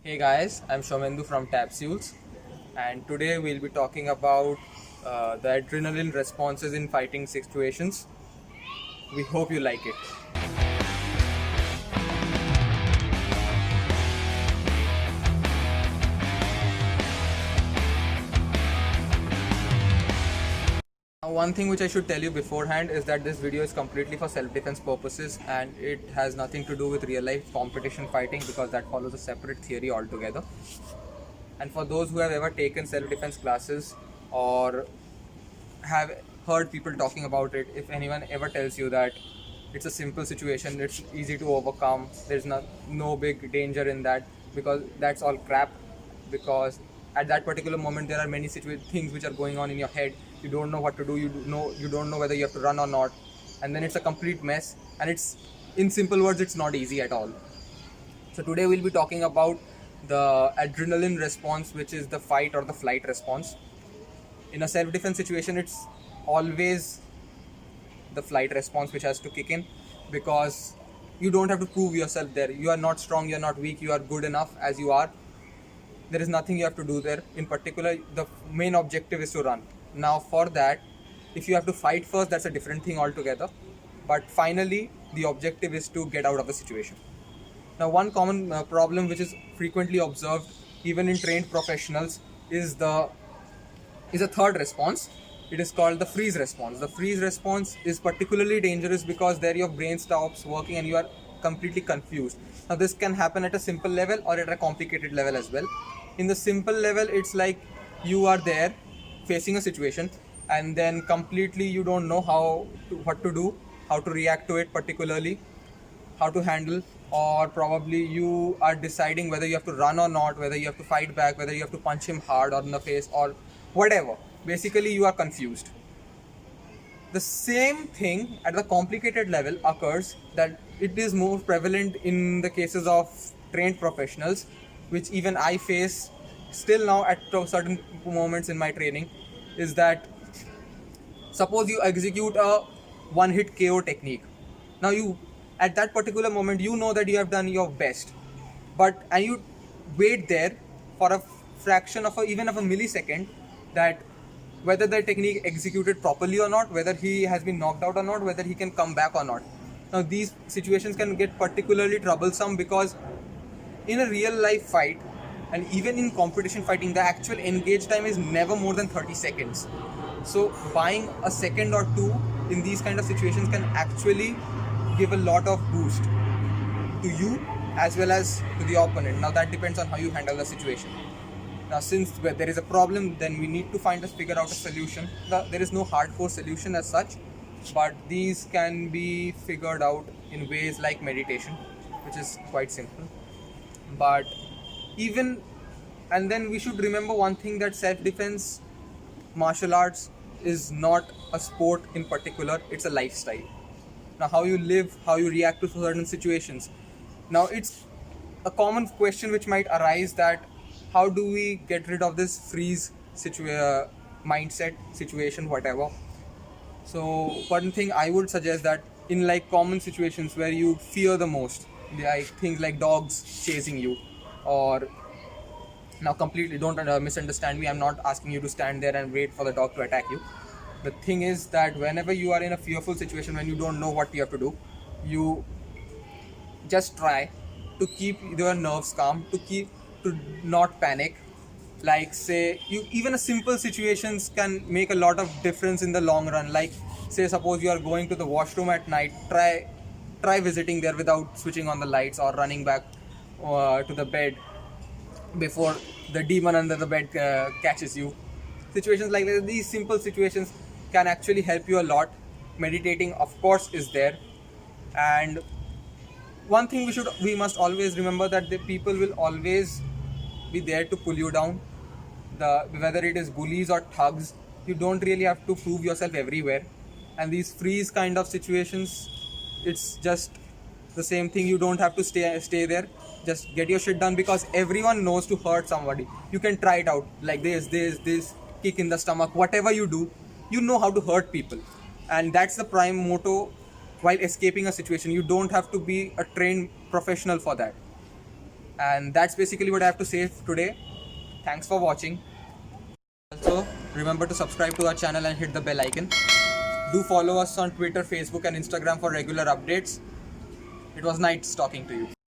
Hey guys, I'm Shomendu from Tapsules, and today we'll be talking about the adrenaline responses in fighting situations. We hope you like it. Now, one thing which I should tell you beforehand is that this video is completely for self-defense purposes and it has nothing to do with real-life competition fighting because that follows a separate theory altogether. And for those who have ever taken self-defense classes or have heard people talking about it, if anyone ever tells you that it's a simple situation, it's easy to overcome, there's no big danger in that, because that's all crap. Because at that particular moment there are many things which are going on in your head. You don't know what to do, you don't know whether you have to run or not, and then it's a complete mess, and it's, in simple words, it's not easy at all. So today we'll be talking about the adrenaline response, which is the fight or the flight response. In a self-defense situation, it's always the flight response which has to kick in, because you don't have to prove yourself there. You are not strong, you are not weak, you are good enough as you are. There is nothing you have to do there. In particular, the main objective is to run. Now for that, if you have to fight first, that's a different thing altogether. But finally, the objective is to get out of the situation. Now, one common problem which is frequently observed even in trained professionals is a third response. It is called the freeze response. The freeze response is particularly dangerous because there your brain stops working and you are completely confused. Now, this can happen at a simple level or at a complicated level as well. In the simple level, it's like you are there facing a situation and then completely you don't know what to do, how to react to it particularly, how to handle, or probably you are deciding whether you have to run or not, whether you have to fight back, whether you have to punch him hard or in the face or whatever. Basically, you are confused. The same thing at the complicated level occurs, that it is more prevalent in the cases of trained professionals, which even I face still now at certain moments in my training, is that suppose you execute a one-hit KO technique. Now you, at that particular moment, you know that you have done your best, and you wait there for a fraction of even of a millisecond, that whether the technique executed properly or not, whether he has been knocked out or not, whether he can come back or not. Now these situations can get particularly troublesome because in a real life fight and even in competition fighting, the actual engage time is never more than 30 seconds. So buying a second or two in these kind of situations can actually give a lot of boost to you as well as to the opponent. Now that depends on how you handle the situation. Now since there is a problem, then we need to figure out a solution. There is no hardcore solution as such, but these can be figured out in ways like meditation, which is quite simple. But and then we should remember one thing, that self-defense martial arts is not a sport in particular, it's a lifestyle. Now how you live, how you react to certain situations. Now it's a common question which might arise, that how do we get rid of this freeze mindset situation, whatever. So one thing I would suggest, that in like common situations where you fear the most, like things like dogs chasing you, or now completely don't misunderstand me, I'm not asking you to stand there and wait for the dog to attack you. The thing is that whenever you are in a fearful situation, when you don't know what you have to do, you just try to keep your nerves calm, to not panic. Like say, even a simple situations can make a lot of difference in the long run. Like say, suppose you are going to the washroom at night, try visiting there without switching on the lights or running back to the bed before the demon under the bed catches you. Situations like this, these simple situations can actually help you a lot. Meditating, of course, is there. And one thing we must always remember, that the people will always be there to pull you down. Whether it is bullies or thugs, you don't really have to prove yourself everywhere. And these freeze kind of situations, it's just the same thing. You don't have to stay there. Just get your shit done, because everyone knows to hurt somebody. You can try it out, like this kick in the stomach, whatever you do, you know how to hurt people. And that's the prime motto while escaping a situation. You don't have to be a trained professional for that. And that's basically what I have to say today. Thanks for watching. Also, remember to subscribe to our channel and hit the bell icon. Do follow us on Twitter, Facebook and Instagram for regular updates. It was nice talking to you.